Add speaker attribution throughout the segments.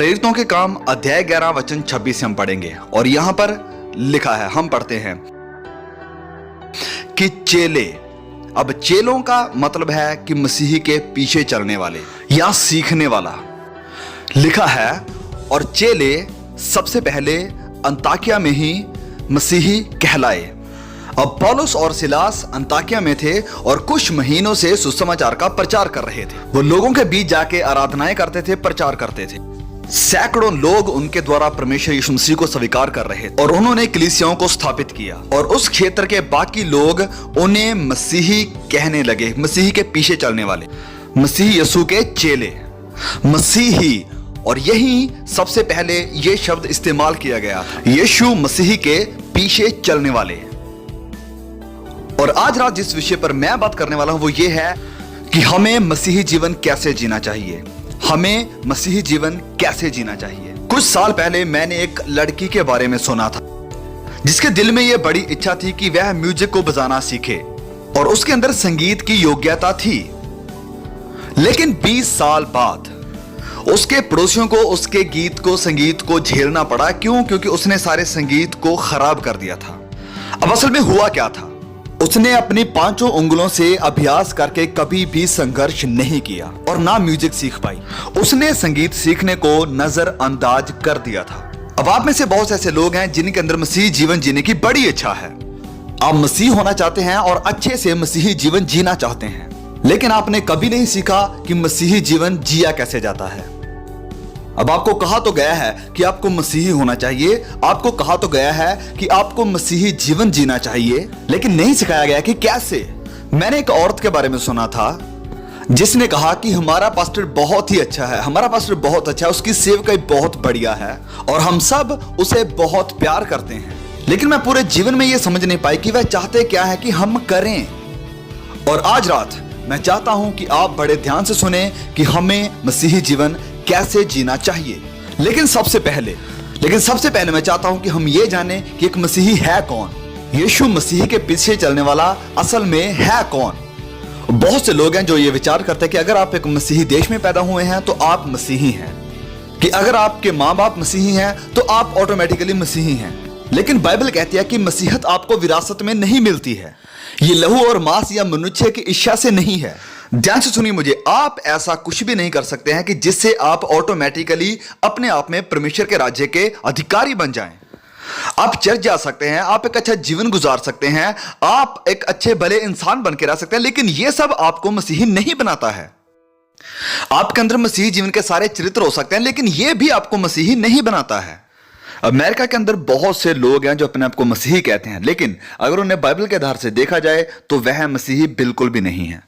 Speaker 1: प्रेरितों के काम अध्याय 11 वचन 26 से हम पढ़ेंगे और यहां पर लिखा है, हम पढ़ते हैं कि चेले। अब चेलों का मतलब है कि मसीही के पीछे चलने वाले या सीखने वाला। लिखा है और चेले सबसे पहले अंताकिया में ही मसीही कहलाए। अब पौलुस और सिलास अंताकिया में थे और कुछ महीनों से सुसमाचार का प्रचार कर रहे थे। वो लोगों के बीच जाके आराधनाएं करते थे, प्रचार करते थे। सैकड़ों लोग उनके द्वारा परमेश्वर यीशु मसीह को स्वीकार कर रहे थे और उन्होंने कलीसियाओं को स्थापित किया और उस क्षेत्र के बाकी लोग उन्हें मसीही कहने लगे, मसीही के पीछे चलने वाले, मसीह यीशु के चेले, मसीही। और यही सबसे पहले यह शब्द इस्तेमाल किया गया था, यीशु मसीह के पीछे चलने वाले। और आज रात जिस विषय पर मैं बात करने वाला हूं वो ये है कि हमें मसीही जीवन कैसे जीना चाहिए। हमें मसीही जीवन कैसे जीना चाहिए। कुछ साल पहले मैंने एक लड़की के बारे में सुना था जिसके दिल में यह बड़ी इच्छा थी कि वह म्यूजिक को बजाना सीखे और उसके अंदर संगीत की योग्यता थी। लेकिन 20 साल बाद उसके पड़ोसियों को उसके गीत को, संगीत को झेलना पड़ा। क्यों? क्योंकि उसने सारे संगीत को खराब कर दिया था। अब असल में हुआ क्या था, उसने अपनी 5 उंगलों से अभ्यास करके कभी भी संघर्ष नहीं किया और ना म्यूजिक सीख पाई। उसने संगीत सीखने को नजरअंदाज कर दिया था। अब आप में से बहुत से ऐसे लोग हैं जिनके अंदर मसीही जीवन जीने की बड़ी इच्छा है। आप मसीह होना चाहते हैं और अच्छे से मसीही जीवन जीना चाहते हैं, लेकिन आपने कभी नहीं सीखा कि मसीही जीवन जिया कैसे जाता है। अब आपको कहा तो गया है कि आपको मसीही होना चाहिए, आपको कहा तो गया है कि आपको मसीही जीवन जीना चाहिए, लेकिन नहीं सिखाया गया कि कैसे। मैंने एक औरत के बारे में सुना था जिसने कहा कि हमारा पास्टर बहुत ही अच्छा है, हमारा पास्टर बहुत अच्छा है, उसकी सेवकाई बहुत बढ़िया है और हम सब उसे बहुत प्यार करते हैं। लेकिन मैं पूरे जीवन में यह समझ नहीं पाई कि वह चाहते क्या है कि हम करें। और आज रात मैं चाहता हूं कि आप बड़े ध्यान से सुने कि हमें मसीही जीवन कैसे जीना चाहिए। लेकिन सबसे पहले मैं चाहता हूं कि हम ये जाने कि एक मसीही है कौन। यीशु मसीह के पीछे चलने वाला असल में है कौन। बहुत से लोग हैं जो ये विचार करते हैं कि अगर आप एक मसीही देश में पैदा हुए हैं तो आप मसीही हैं, कि अगर आपके माँ बाप मसीही हैं तो आप ऑटोमेटिकली मसीही हैं। लेकिन बाइबल कहती है कि मसीहत आपको विरासत में नहीं मिलती है। ये लहू और मांस या मनुष्य की इच्छा से नहीं है। ध्यान से सुनिए मुझे, आप ऐसा कुछ भी नहीं कर सकते हैं कि जिससे आप ऑटोमेटिकली अपने आप में परमेश्वर के राज्य के अधिकारी बन जाएं। आप चर्च जा सकते हैं, आप एक अच्छा जीवन गुजार सकते हैं, आप एक अच्छे भले इंसान बन के रह सकते हैं, लेकिन यह सब आपको मसीही नहीं बनाता है। आपके अंदर मसीही जीवन के सारे चरित्र हो सकते हैं, लेकिन यह भी आपको मसीही नहीं बनाता है। अमेरिका के अंदर बहुत से लोग हैं जो अपने आप को मसीही कहते हैं, लेकिन अगर उन्हें बाइबल के आधार से देखा जाए तो वह मसीही बिल्कुल भी नहीं है।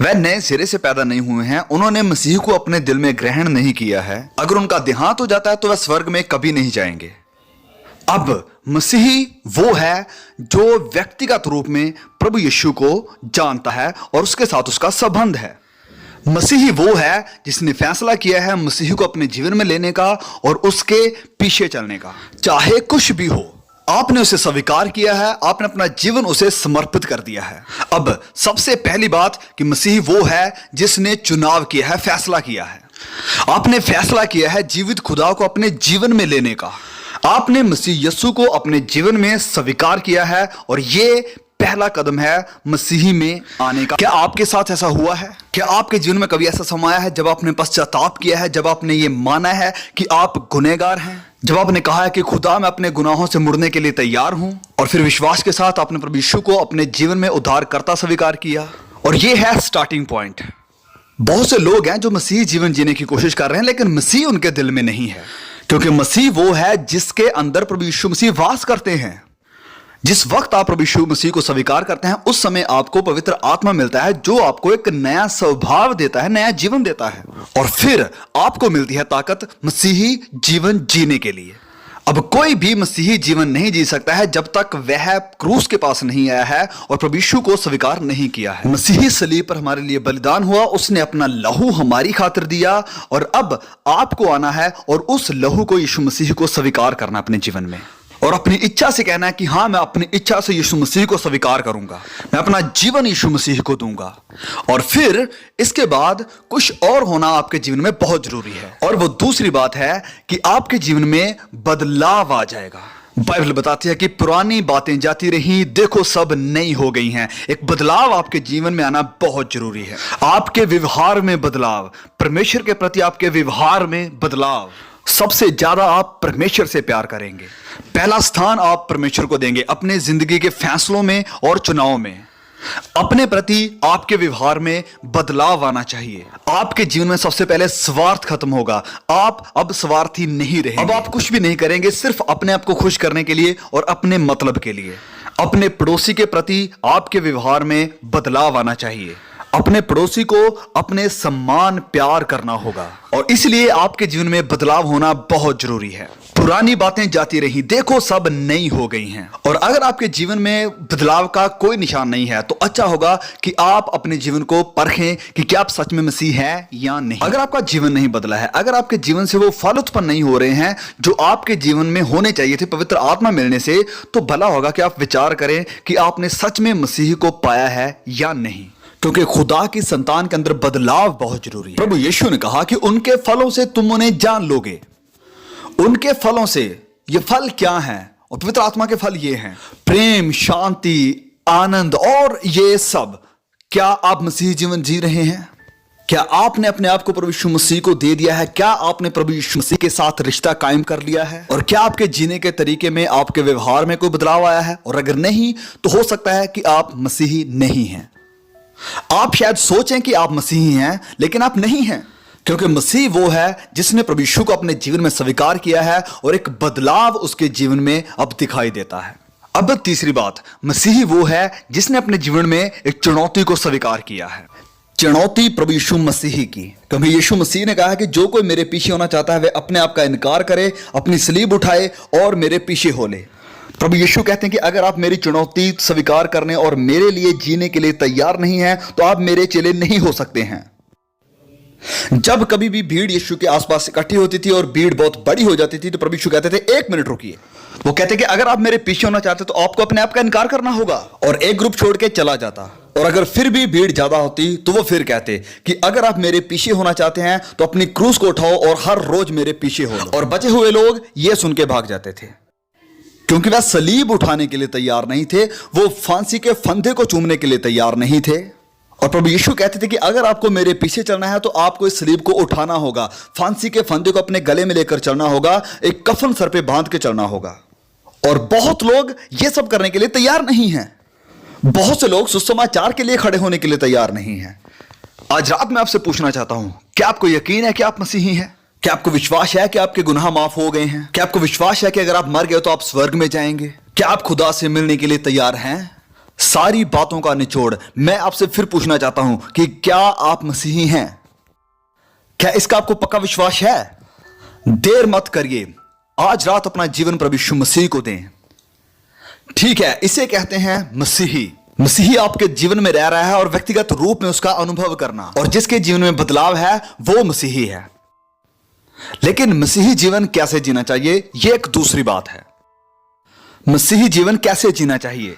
Speaker 1: वह नए सिरे से पैदा नहीं हुए हैं, उन्होंने मसीह को अपने दिल में ग्रहण नहीं किया है। अगर उनका देहांत हो जाता है तो वह स्वर्ग में कभी नहीं जाएंगे। अब मसीही वो है जो व्यक्तिगत रूप में प्रभु यीशु को जानता है और उसके साथ उसका संबंध है। मसीही वो है जिसने फैसला किया है मसीह को अपने जीवन में लेने का और उसके पीछे चलने का, चाहे कुछ भी हो। आपने उसे स्वीकार किया है, आपने अपना जीवन उसे समर्पित कर दिया है। अब सबसे पहली बात कि मसीह वो है जिसने चुनाव किया है, फैसला किया है। आपने फैसला किया है जीवित खुदा को अपने जीवन में लेने का। आपने मसीह यीशु को अपने जीवन में स्वीकार किया है और ये पहला कदम है मसीही में आने का। क्या आपके साथ ऐसा हुआ है? क्या आपके जीवन में कभी ऐसा समय आया है जब आपने पश्चाताप किया है, जब आपने ये माना है कि आप गुनहगार हैं, जब आपने कहा है कि खुदा मैं अपने गुनाहों से मुड़ने के लिए तैयार हूं, और फिर विश्वास के साथ आपने प्रभु यीशु को अपने जीवन में उद्धारकर्ता स्वीकार किया? और ये है स्टार्टिंग पॉइंट। बहुत से लोग हैं जो मसीही जीवन जीने की कोशिश कर रहे हैं, लेकिन मसीह उनके दिल में नहीं है, क्योंकि मसीह वो है जिसके अंदर प्रभु यीशु मसीह वास करते हैं। जिस वक्त आप प्रभु यीशु मसीह को स्वीकार करते हैं उस समय आपको पवित्र आत्मा मिलता है जो आपको एक नया स्वभाव देता है, नया जीवन देता है, और फिर आपको मिलती है ताकत मसीही जीवन जीने के लिए। अब कोई भी मसीही जीवन नहीं जी सकता है जब तक वह क्रूस के पास नहीं आया है और प्रभु यीशु को स्वीकार नहीं किया है। मसीही सलीब पर हमारे लिए बलिदान हुआ, उसने अपना लहू हमारी खातिर दिया, और अब आपको आना है और उस लहू को, यीशु मसीह को स्वीकार करना अपने जीवन में। और अपनी इच्छा से कहना है कि हाँ, मैं अपनी इच्छा से यीशु मसीह को स्वीकार करूंगा, मैं अपना जीवन यीशु मसीह को दूंगा। और फिर इसके बाद कुछ और होना आपके जीवन में बहुत जरूरी है, और वो दूसरी बात है कि आपके जीवन में बदलाव आ जाएगा। बाइबल बताती है कि पुरानी बातें जाती रही, देखो सब नई हो गई हैं। एक बदलाव आपके जीवन में आना बहुत जरूरी है। आपके व्यवहार में बदलाव, परमेश्वर के प्रति आपके व्यवहार में बदलाव। सबसे ज्यादा आप परमेश्वर से प्यार करेंगे, पहला स्थान आप परमेश्वर को देंगे अपने जिंदगी के फैसलों में और चुनाव में। अपने प्रति आपके व्यवहार में बदलाव आना चाहिए। आपके जीवन में सबसे पहले स्वार्थ खत्म होगा, आप अब स्वार्थी नहीं रहेंगे। अब आप कुछ भी नहीं करेंगे सिर्फ अपने आप को खुश करने के लिए और अपने मतलब के लिए। अपने पड़ोसी के प्रति आपके व्यवहार में बदलाव आना चाहिए। अपने पड़ोसी को अपने सम्मान प्यार करना होगा, और इसलिए आपके जीवन में बदलाव होना बहुत जरूरी है। पुरानी बातें जाती रही, देखो सब नई हो गई हैं। और अगर आपके जीवन में बदलाव का कोई निशान नहीं है तो अच्छा होगा कि आप अपने जीवन को परखें कि क्या आप सच में मसीह है या नहीं। अगर आपका जीवन नहीं बदला है, अगर आपके जीवन से वो फल उत्पन्न नहीं हो रहे हैं जो आपके जीवन में होने चाहिए थे पवित्र आत्मा मिलने से, तो भला होगा कि आप विचार करें कि आपने सच में मसीह को पाया है या नहीं। क्योंकि खुदा की संतान के अंदर बदलाव बहुत जरूरी है। प्रभु यीशु ने कहा कि उनके फलों से तुम उन्हें जान लोगे। उनके फलों से, ये फल क्या हैं? और पवित्र आत्मा के फल ये हैं: प्रेम, शांति, आनंद और ये सब। क्या आप मसीह जीवन जी रहे हैं? क्या आपने अपने आप को प्रभु यीशु मसीह को दे दिया है? क्या आपने प्रभु यीशु मसीह के साथ रिश्ता कायम कर लिया है? और क्या आपके जीने के तरीके में, आपके व्यवहार में कोई बदलाव आया है? और अगर नहीं, तो हो सकता है कि आप मसीही नहीं हैं। आप शायद सोचें कि आप मसीही हैं, लेकिन आप नहीं हैं, क्योंकि मसीह वो है जिसने प्रभु यीशु को अपने जीवन में स्वीकार किया है और एक बदलाव उसके जीवन में अब दिखाई देता है। अब तीसरी बात, मसीही वो है जिसने अपने जीवन में एक चुनौती को स्वीकार किया है। चुनौती प्रभु यीशु मसीह की, क्योंकि यीशु मसीह ने कहा कि जो कोई मेरे पीछे होना चाहता है वह अपने आप का इनकार करे, अपनी सलीब उठाए और मेरे पीछे हो ले। प्रभु यीशु कहते हैं कि अगर आप मेरी चुनौती स्वीकार करने और मेरे लिए जीने के लिए तैयार नहीं हैं, तो आप मेरे चेले नहीं हो सकते हैं। जब कभी भी भीड़ यीशु के आसपास इकट्ठी होती थी और भीड़ बहुत बड़ी हो जाती थी, तो प्रभु यीशु कहते थे, एक मिनट रुकिए। वो कहते कि अगर आप मेरे पीछे होना चाहते तो आपको अपने आप का इनकार करना होगा, और एक ग्रुप छोड़ के चला जाता। और अगर फिर भी भीड़ ज्यादा होती तो वो फिर कहते कि अगर आप मेरे पीछे होना चाहते हैं तो अपनी क्रूस को उठाओ और हर रोज मेरे पीछे हो लो। और बचे हुए लोग ये सुन के भाग जाते थे, क्योंकि वह सलीब उठाने के लिए तैयार नहीं थे, वो फांसी के फंदे को चूमने के लिए तैयार नहीं थे। और प्रभु यीशु कहते थे कि अगर आपको मेरे पीछे चलना है तो आपको इस सलीब को उठाना होगा, फांसी के फंदे को अपने गले में लेकर चलना होगा, एक कफन सर पे बांध के चलना होगा। और बहुत लोग ये सब करने के लिए तैयार नहीं हैं। बहुत से लोग सुसमाचार के लिए खड़े होने के लिए तैयार नहीं हैं। आज रात मैं आपसे पूछना चाहता हूं, क्या आपको यकीन है कि आप मसीही हैं? क्या आपको विश्वास है कि आपके गुनाह माफ हो गए हैं? क्या आपको विश्वास है कि अगर आप मर गए तो आप स्वर्ग में जाएंगे? क्या आप खुदा से मिलने के लिए तैयार हैं? सारी बातों का निचोड़ मैं आपसे फिर पूछना चाहता हूं कि क्या आप मसीही हैं? क्या इसका आपको पक्का विश्वास है? देर मत करिए, आज रात अपना जीवन प्रभु यीशु मसीह को दें। ठीक है, इसे कहते हैं मसीही। मसीही आपके जीवन में रह रहा है और व्यक्तिगत रूप में उसका अनुभव करना, और जिसके जीवन में बदलाव है वो मसीही है। लेकिन मसीही जीवन कैसे जीना चाहिए, यह एक दूसरी बात है। मसीही जीवन कैसे जीना चाहिए,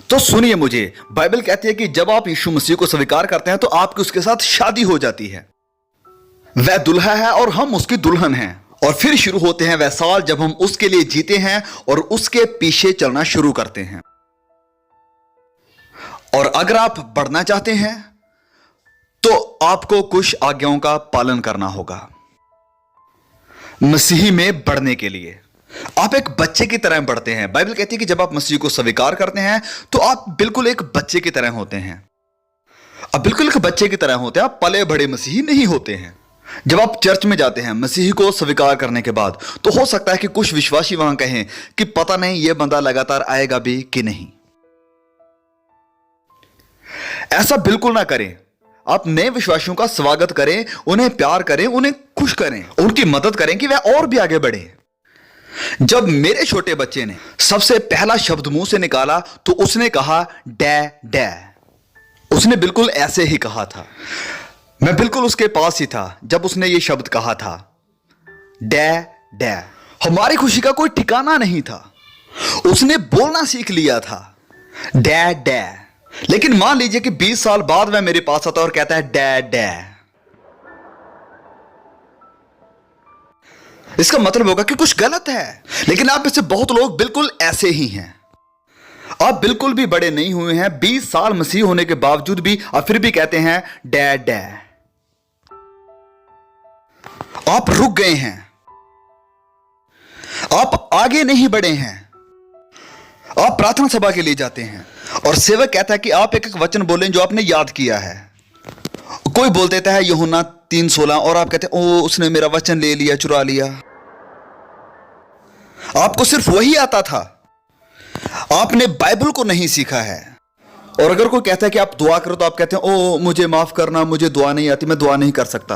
Speaker 1: तो सुनिए मुझे। बाइबल कहती है कि जब आप यीशु मसीह को स्वीकार करते हैं तो आपकी उसके साथ शादी हो जाती है। वह दुल्हा है और हम उसकी दुल्हन हैं, और फिर शुरू होते हैं वह साल जब हम उसके लिए जीते हैं और उसके पीछे चलना शुरू करते हैं। और अगर आप बढ़ना चाहते हैं तो आपको कुछ आज्ञाओं का पालन करना होगा। मसीही में बढ़ने के लिए आप एक बच्चे की तरह बढ़ते हैं। बाइबल कहती है कि जब आप मसीह को स्वीकार करते हैं तो आप बिल्कुल एक बच्चे की तरह होते हैं। आप बिल्कुल एक बच्चे की तरह होते हैं, आप पले बड़े मसीही नहीं होते हैं। जब आप चर्च में जाते हैं मसीह को स्वीकार करने के बाद, तो हो सकता है कि कुछ विश्वासी वहां कहें कि पता नहीं यह बंदा लगातार आएगा भी कि नहीं। ऐसा बिल्कुल ना करें। आप नए विश्वासियों का स्वागत करें, उन्हें प्यार करें, उन्हें खुश करें, उनकी मदद करें कि वह और भी आगे बढ़े। जब मेरे छोटे बच्चे ने सबसे पहला शब्द मुंह से निकाला तो उसने कहा डै डै। उसने बिल्कुल ऐसे ही कहा था। मैं बिल्कुल उसके पास ही था जब उसने ये शब्द कहा था, डै डै। हमारी खुशी का कोई ठिकाना नहीं था। उसने बोलना सीख लिया था, डैड डैड। लेकिन मान लीजिए कि 20 साल बाद वह मेरे पास आता है और कहता है डैड डैड। इसका मतलब होगा कि कुछ गलत है। लेकिन आप में से बहुत लोग बिल्कुल ऐसे ही हैं। आप बिल्कुल भी बड़े नहीं हुए हैं, 20 साल मसीह होने के बावजूद भी आप फिर भी कहते हैं डैड डैड। आप रुक गए हैं, आप आगे नहीं बढ़े हैं। आप प्रार्थना सभा के लिए जाते हैं और सेवक कहता है कि आप एक एक वचन बोलें जो आपने याद किया है। कोई बोल देता है यूहन्ना 3:16 और आप कहते हैं ओ उसने मेरा वचन ले लिया, चुरा लिया। आपको सिर्फ वही आता था, आपने बाइबल को नहीं सीखा है। और अगर कोई कहता है कि आप दुआ करो तो आप कहते हैं ओ मुझे माफ करना, मुझे दुआ नहीं आती, मैं दुआ नहीं कर सकता।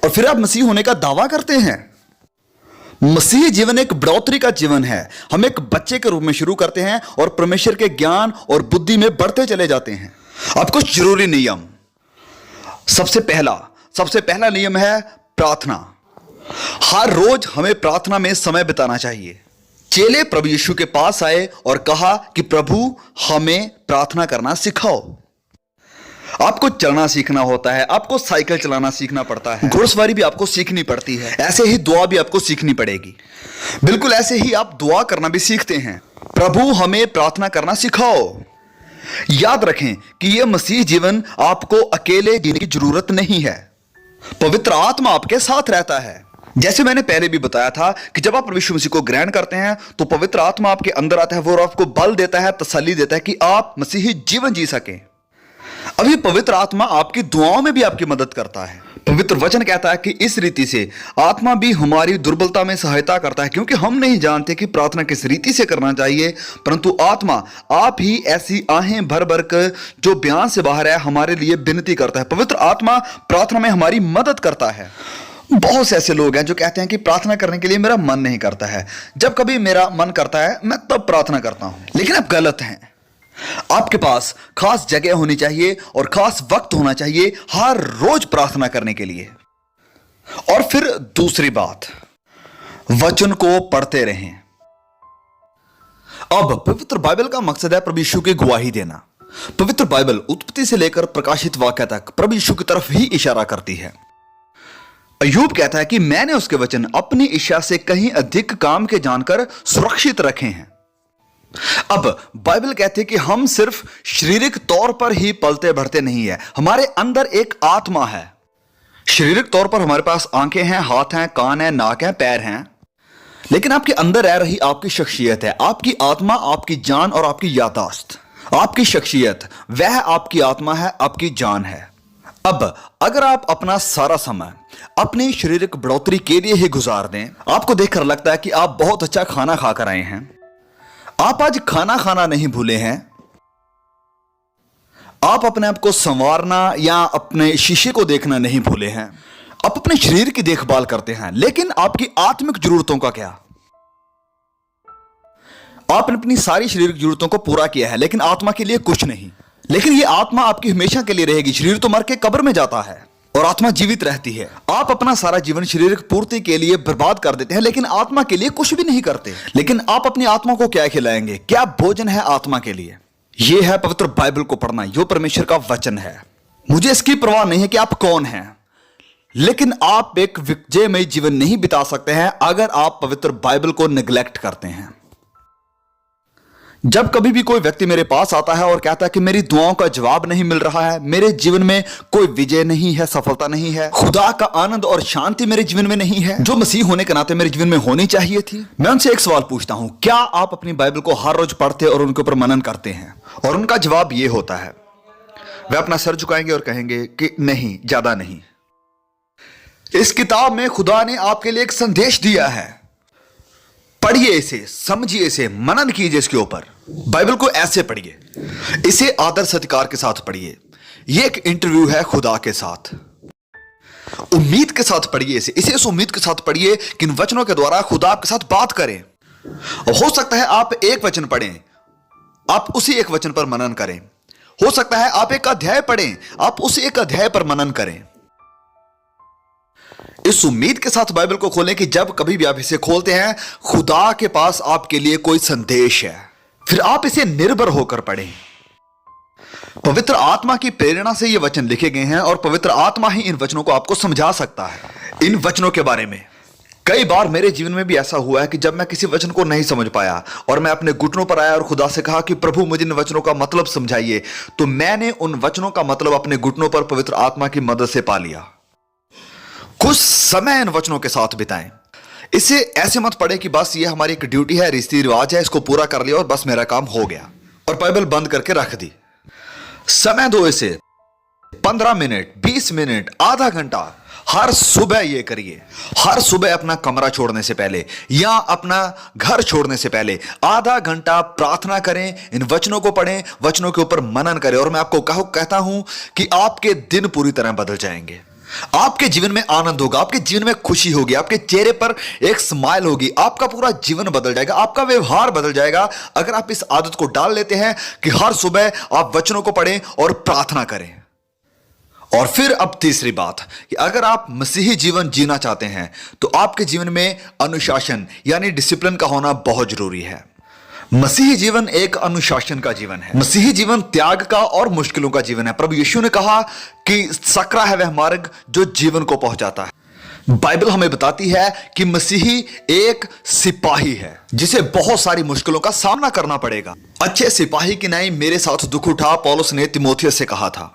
Speaker 1: और फिर आप मसीह होने का दावा करते हैं। मसीह जीवन एक बढ़ोतरी का जीवन है। हम एक बच्चे के रूप में शुरू करते हैं और परमेश्वर के ज्ञान और बुद्धि में बढ़ते चले जाते हैं। अब कुछ जरूरी नियम। सबसे पहला नियम है प्रार्थना। हर रोज हमें प्रार्थना में समय बिताना चाहिए। चेले प्रभु यीशु के पास आए और कहा कि प्रभु हमें प्रार्थना करना सिखाओ। आपको चलना सीखना होता है, आपको साइकिल चलाना सीखना पड़ता है, घुड़सवारी भी आपको सीखनी पड़ती है, ऐसे ही दुआ भी आपको सीखनी पड़ेगी। बिल्कुल ऐसे ही आप दुआ करना भी सीखते हैं। प्रभु हमें प्रार्थना करना सिखाओ। याद रखें कि यह मसीह जीवन आपको अकेले जीने की जरूरत नहीं है। पवित्र आत्मा आपके साथ रहता है। जैसे मैंने पहले भी बताया था कि जब आप प्रभु यीशु मसीह को ग्रहण करते हैं तो पवित्र आत्मा आपके अंदर आता है, वो आपको बल देता है, तसल्ली देता है कि आप मसीही जीवन जी सकें। अभी पवित्र आत्मा आपकी दुआओं में भी आपकी मदद करता है। पवित्र वचन कहता है कि इस रीति से आत्मा भी हमारी दुर्बलता में सहायता करता है, क्योंकि हम नहीं जानते कि प्रार्थना किस रीति से करना चाहिए, परंतु आत्मा आप ही ऐसी आहें भर भर कर जो बयान से बाहर है हमारे लिए विनती करता है। पवित्र आत्मा प्रार्थना में हमारी मदद करता है। बहुत से ऐसे लोग हैं जो कहते हैं कि प्रार्थना करने के लिए मेरा मन नहीं करता है, जब कभी मेरा मन करता है मैं तब प्रार्थना करता हूं। लेकिन आप गलत हैं। आपके पास खास जगह होनी चाहिए और खास वक्त होना चाहिए हर रोज प्रार्थना करने के लिए। और फिर दूसरी बात, वचन को पढ़ते रहें। अब पवित्र बाइबल का मकसद है प्रभु यीशु की गवाही देना। पवित्र बाइबल उत्पत्ति से लेकर प्रकाशित वाक्य तक प्रभु यीशु की तरफ ही इशारा करती है। अय्यूब कहता है कि मैंने उसके वचन अपनी इच्छा से कहीं अधिक काम के जानकर सुरक्षित रखे हैं। अब बाइबल कहती है कि हम सिर्फ शारीरिक तौर पर ही पलते बढ़ते नहीं है, हमारे अंदर एक आत्मा है। शारीरिक तौर पर हमारे पास आंखें हैं, हाथ हैं, कान हैं, नाक हैं, पैर हैं, लेकिन आपके अंदर रह रही आपकी शख्सियत है, आपकी आत्मा, आपकी जान और आपकी याददाश्त। आपकी शख्सियत वह आपकी आत्मा है, आपकी जान है। अब अगर आप अपना सारा समय अपनी शारीरिक बढ़ोतरी के लिए ही गुजार दें, आपको देखकर लगता है कि आप बहुत अच्छा खाना खाकर आए हैं, आप आज खाना खाना नहीं भूले हैं, आप अपने आप को संवारना या अपने शीशे को देखना नहीं भूले हैं, आप अपने शरीर की देखभाल करते हैं, लेकिन आपकी आत्मिक जरूरतों का क्या? आपने अपनी सारी शारीरिक जरूरतों को पूरा किया है लेकिन आत्मा के लिए कुछ नहीं। लेकिन यह आत्मा आपकी हमेशा के लिए रहेगी। शरीर तो मर के कब्र में जाता है और आत्मा जीवित रहती है। आप अपना सारा जीवन शारीरिक पूर्ति के लिए बर्बाद कर देते हैं लेकिन आत्मा के लिए कुछ भी नहीं करते। लेकिन आप अपनी आत्मा को क्या खिलाएंगे? क्या भोजन है आत्मा के लिए? यह है पवित्र बाइबल को पढ़ना, जो परमेश्वर का वचन है। मुझे इसकी परवाह नहीं है कि आप कौन हैं, लेकिन आप एक विजयमय जीवन नहीं बिता सकते हैं अगर आप पवित्र बाइबल को निग्लेक्ट करते हैं। जब कभी भी कोई व्यक्ति मेरे पास आता है और कहता है कि मेरी दुआओं का जवाब नहीं मिल रहा है, मेरे जीवन में कोई विजय नहीं है, सफलता नहीं है, खुदा का आनंद और शांति मेरे जीवन में नहीं है जो मसीह होने के नाते मेरे जीवन में होनी चाहिए थी, मैं उनसे एक सवाल पूछता हूं, क्या आप अपनी बाइबल को हर रोज पढ़ते और उनके ऊपर मनन करते हैं? और उनका जवाब यह होता है, वे अपना सर झुकाएंगे और कहेंगे कि नहीं, ज्यादा नहीं। इस किताब में खुदा ने आपके लिए एक संदेश दिया है, पढ़िए इसे, समझिए इसे, मनन कीजिए इसके ऊपर। बाइबल को ऐसे पढ़िए, इसे आदर सत्कार के साथ पढ़िए। यह एक इंटरव्यू है खुदा के साथ। उम्मीद के साथ पढ़िए इसे इस उम्मीद के साथ पढ़िए कि इन वचनों के द्वारा खुदा आपके साथ बात करें। हो सकता है आप एक वचन पढ़ें, आप उसी एक वचन पर मनन करें। हो सकता है आप एक अध्याय पढ़ें, आप उसी एक अध्याय पर मनन करें। इस उम्मीद के साथ बाइबल को खोलें कि जब कभी भी आप इसे खोलते हैं, खुदा के पास आपके लिए कोई संदेश है, फिर आप इसे निर्भर होकर पढ़ें। पवित्र आत्मा की प्रेरणा से ये वचन लिखे गए हैं और पवित्र आत्मा ही इन वचनों को आपको समझा सकता है। इन वचनों के बारे में कई बार मेरे जीवन में भी ऐसा हुआ है कि जब मैं किसी वचन को नहीं समझ पाया और मैं अपने घुटनों पर आया और खुदा से कहा कि प्रभु मुझे इन वचनों का मतलब समझाइए, तो मैंने उन वचनों का मतलब अपने घुटनों पर पवित्र आत्मा की मदद से पा लिया। कुछ समय इन वचनों के साथ बिताएं। इसे ऐसे मत पढ़े कि बस ये हमारी एक ड्यूटी है, रीति रिवाज है, इसको पूरा कर लिया और बस मेरा काम हो गया और बाइबल बंद करके रख दी। समय दो इसे 15 मिनट, 20 मिनट, आधा घंटा, हर सुबह ये करिए। हर सुबह अपना कमरा छोड़ने से पहले या अपना घर छोड़ने से पहले आधा घंटा प्रार्थना करें, इन वचनों को पढ़ें, वचनों के ऊपर मनन करें और मैं आपको कहता हूं कि आपके दिन पूरी तरह बदल जाएंगे। आपके जीवन में आनंद होगा, आपके जीवन में खुशी होगी, आपके चेहरे पर एक स्माइल होगी, आपका पूरा जीवन बदल जाएगा, आपका व्यवहार बदल जाएगा अगर आप इस आदत को डाल लेते हैं कि हर सुबह आप वचनों को पढ़ें और प्रार्थना करें। और फिर अब तीसरी बात कि अगर आप मसीही जीवन जीना चाहते हैं तो आपके जीवन में अनुशासन यानी डिसिप्लिन का होना बहुत जरूरी है। मसीही जीवन एक अनुशासन का जीवन है। मसीही जीवन त्याग का और मुश्किलों का जीवन है। प्रभु यीशु ने कहा कि सकरा है वह मार्ग जो जीवन को पहुंचाता है। बाइबल हमें बताती है कि मसीही एक सिपाही है जिसे बहुत सारी मुश्किलों का सामना करना पड़ेगा। अच्छे सिपाही की नाई मेरे साथ दुख उठा, पौलुस ने तिमोथियस से कहा था।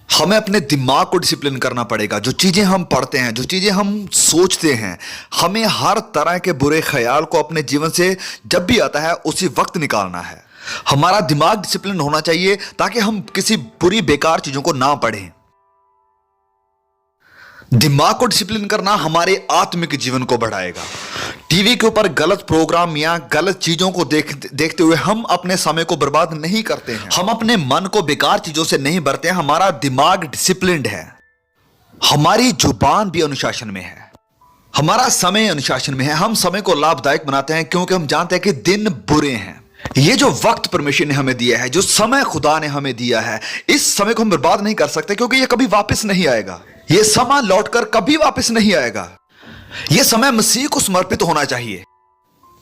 Speaker 1: हमें अपने दिमाग को डिसिप्लिन करना पड़ेगा। जो चीजें हम पढ़ते हैं, जो चीजें हम सोचते हैं, हमें हर तरह के बुरे ख्याल को अपने जीवन से जब भी आता है उसी वक्त निकालना है। हमारा दिमाग डिसिप्लिन होना चाहिए ताकि हम किसी बुरी बेकार चीजों को ना पढ़ें। दिमाग को डिसिप्लिन करना हमारे आत्मिक जीवन को बढ़ाएगा। टीवी के ऊपर गलत प्रोग्राम या गलत चीजों को देखते हुए हम अपने समय को बर्बाद नहीं करते हैं। हम अपने मन को बेकार चीजों से नहीं भरते हैं। हमारा दिमाग डिसिप्लिन्ड है। हमारी जुबान भी अनुशासन में है। हमारा समय अनुशासन में है। हम समय को लाभदायक बनाते हैं क्योंकि हम जानते हैं कि दिन बुरे हैं। ये जो वक्त परमेश्वर ने हमें दिया है, जो समय खुदा ने हमें दिया है, इस समय को हम बर्बाद नहीं कर सकते क्योंकि ये कभी वापस नहीं आएगा। ये समय लौटकर कभी वापस नहीं आएगा। यह समय मसीह को समर्पित होना चाहिए।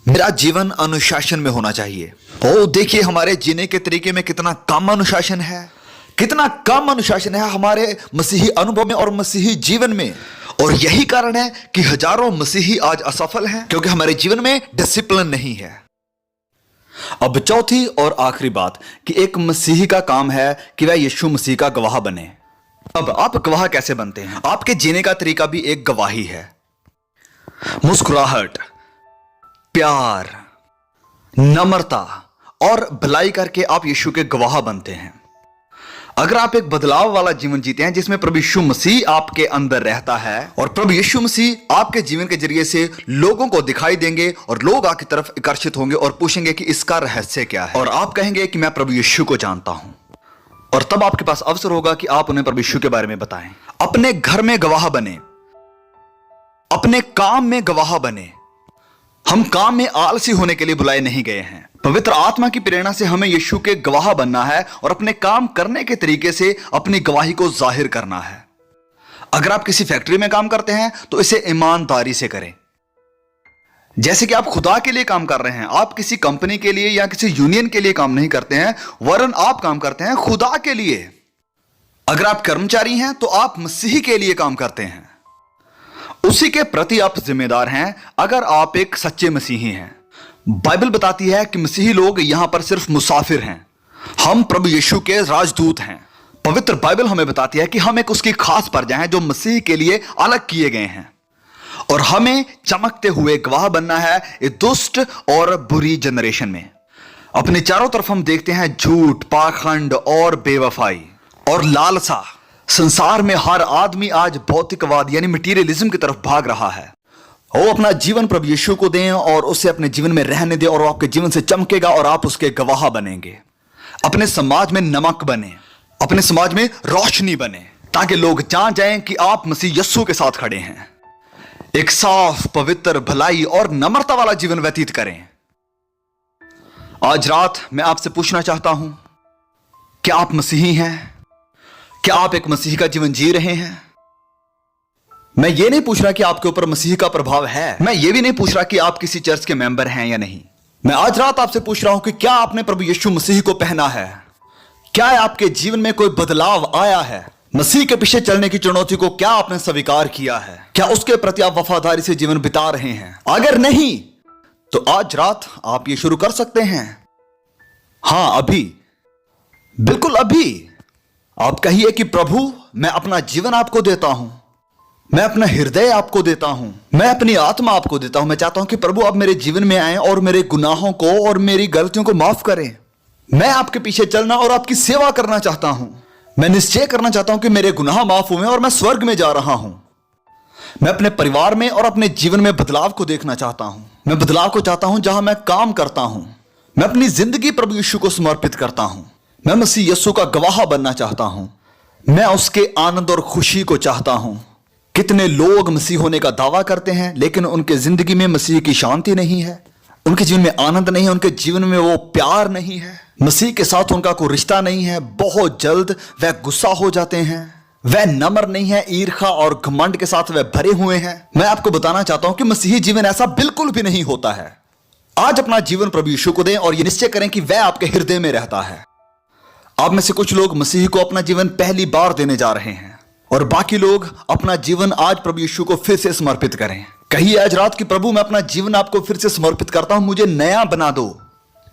Speaker 1: मेरा जीवन अनुशासन में होना चाहिए। ओ देखिए हमारे जीने के तरीके में कितना कम अनुशासन है, कितना कम अनुशासन है हमारे मसीही अनुभव में और मसीही जीवन में। और यही कारण है कि हजारों मसीही आज असफल हैं क्योंकि हमारे जीवन में डिसिप्लिन नहीं है। अब चौथी और आखिरी बात कि एक मसीही का काम है कि वह यीशु मसीह का गवाह बने। अब आप गवाह कैसे बनते हैं? आपके जीने का तरीका भी एक गवाही है। मुस्कुराहट, प्यार, नम्रता और भलाई करके आप यीशु के गवाह बनते हैं। अगर आप एक बदलाव वाला जीवन जीते हैं जिसमें प्रभु यीशु मसीह आपके अंदर रहता है और प्रभु यीशु मसीह आपके जीवन के जरिए से लोगों को दिखाई देंगे और लोग आपकी तरफ आकर्षित होंगे और पूछेंगे कि इसका रहस्य क्या है, और आप कहेंगे कि मैं प्रभु यीशु को जानता हूं, और तब आपके पास अवसर होगा कि आप उन्हें प्रभु यीशु के बारे में बताएं। अपने घर में गवाह बने, अपने काम में गवाह बने। हम काम में आलसी होने के लिए बुलाए नहीं गए हैं। पवित्र आत्मा की प्रेरणा से हमें यीशु के गवाह बनना है और अपने काम करने के तरीके से अपनी गवाही को जाहिर करना है। अगर आप किसी फैक्ट्री में काम करते हैं तो इसे ईमानदारी से करें, जैसे कि आप खुदा के लिए काम कर रहे हैं। आप किसी कंपनी के लिए या किसी यूनियन के लिए काम नहीं करते हैं, वरन आप काम करते हैं खुदा के लिए। अगर आप कर्मचारी हैं तो आप मसीह के लिए काम करते हैं, उसी के प्रति आप जिम्मेदार हैं अगर आप एक सच्चे मसीही हैं। बाइबल बताती है कि मसीही लोग यहां पर सिर्फ मुसाफिर हैं, हम प्रभु यीशु के राजदूत हैं। पवित्र बाइबल हमें बताती है कि हम एक उसकी खास प्रजा हैं जो मसीह के लिए अलग किए गए हैं, और हमें चमकते हुए गवाह बनना है इस दुष्ट और बुरी जनरेशन में। अपने चारों तरफ हम देखते हैं झूठ, पाखंड और बेवफाई और लालसा। संसार में हर आदमी आज भौतिकवाद यानी मटीरियलिज्म की तरफ भाग रहा है। वो अपना जीवन प्रभु यीशु को दें और उसे अपने जीवन में रहने दें, और वो आपके जीवन से चमकेगा और आप उसके गवाह बनेंगे। अपने समाज में नमक बने, अपने समाज में रोशनी बने, ताकि लोग जान जाएं कि आप मसीह यस्सु के साथ खड़े हैं। एक साफ, पवित्र, भलाई और नम्रता वाला जीवन व्यतीत करें। आज रात मैं आपसे पूछना चाहता हूं, क्या आप मसीही हैं? क्या आप एक मसीह का जीवन जी रहे हैं? मैं ये नहीं पूछ रहा कि आपके ऊपर मसीह का प्रभाव है, मैं ये भी नहीं पूछ रहा कि आप किसी चर्च के मेंबर हैं या नहीं। मैं आज रात आपसे पूछ रहा हूं कि क्या आपने प्रभु यीशु मसीह को पहना है? क्या आपके जीवन में कोई बदलाव आया है? मसीह के पीछे चलने की चुनौती को क्या आपने स्वीकार किया है? क्या उसके प्रति आप वफादारी से जीवन बिता रहे हैं? अगर नहीं तो आज रात आप ये शुरू कर सकते हैं। हां, अभी, बिल्कुल अभी आप कहिए कि प्रभु, मैं अपना जीवन आपको देता हूं, मैं अपना हृदय आपको देता हूं, मैं अपनी आत्मा आपको देता हूं। मैं चाहता हूं कि प्रभु आप मेरे जीवन में आए और मेरे गुनाहों को और मेरी गलतियों को माफ करें। मैं आपके पीछे चलना और आपकी सेवा करना चाहता हूं। मैं निश्चय करना चाहता हूं कि मेरे गुनाह माफ हुए और मैं स्वर्ग में जा रहा हूं। मैं अपने परिवार में और अपने जीवन में बदलाव को देखना चाहता हूं। मैं बदलाव को चाहता हूं जहां मैं काम करता हूं। मैं अपनी जिंदगी प्रभु यीशु को समर्पित करता हूं। मैं मसीह यीशु का गवाह बनना चाहता हूं। मैं उसके आनंद और खुशी को चाहता हूं। कितने लोग मसीह होने का दावा करते हैं लेकिन उनके जिंदगी में मसीह की शांति नहीं है, उनके जीवन में आनंद नहीं है, उनके जीवन में वो प्यार नहीं है, मसीह के साथ उनका कोई रिश्ता नहीं है। बहुत जल्द वह गुस्सा हो जाते हैं, वह नम्र नहीं है, ईर्ष्या और घमंड के साथ वह भरे हुए हैं। मैं आपको बताना चाहता हूं कि मसीही जीवन ऐसा बिल्कुल भी नहीं होता है। आज अपना जीवन प्रभु यीशु को दें और यह निश्चय करें कि वह आपके हृदय में रहता है। आप में से कुछ लोग मसीह को अपना जीवन पहली बार देने जा रहे हैं और बाकी लोग अपना जीवन आज प्रभु यीशु को फिर से समर्पित करें। कहिए आज रात कि प्रभु, मैं अपना जीवन आपको फिर से समर्पित करता हूं, मुझे नया बना दो।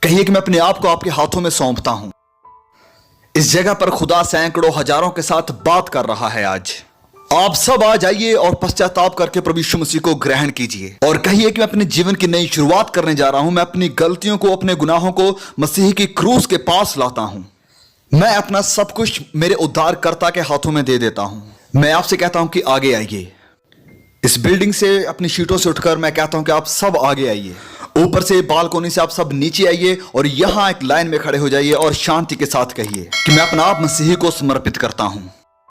Speaker 1: कहिए कि मैं अपने आप को आपके हाथों में सौंपता हूं। इस जगह पर खुदा सैकड़ों हजारों के साथ बात कर रहा है। आज आप सब आ जाइए और पश्चाताप करके प्रभु यीशु मसीह को ग्रहण कीजिए और कहिए कि मैं अपने जीवन की नई शुरुआत करने जा रहा हूं। मैं अपनी गलतियों को, अपने गुनाहों को मसीह की क्रूस के पास लाता हूं। मैं अपना सब कुछ मेरे उद्धारकर्ता के हाथों में दे देता हूं। मैं आपसे कहता हूं कि आगे आइए। इस बिल्डिंग से, अपनी सीटों से उठकर मैं कहता हूं कि आप सब आगे आइए। ऊपर से बालकोनी से आप सब नीचे आइए और यहां एक लाइन में खड़े हो जाइए और शांति के साथ कहिए कि मैं अपना आप मसीह को समर्पित करता हूं।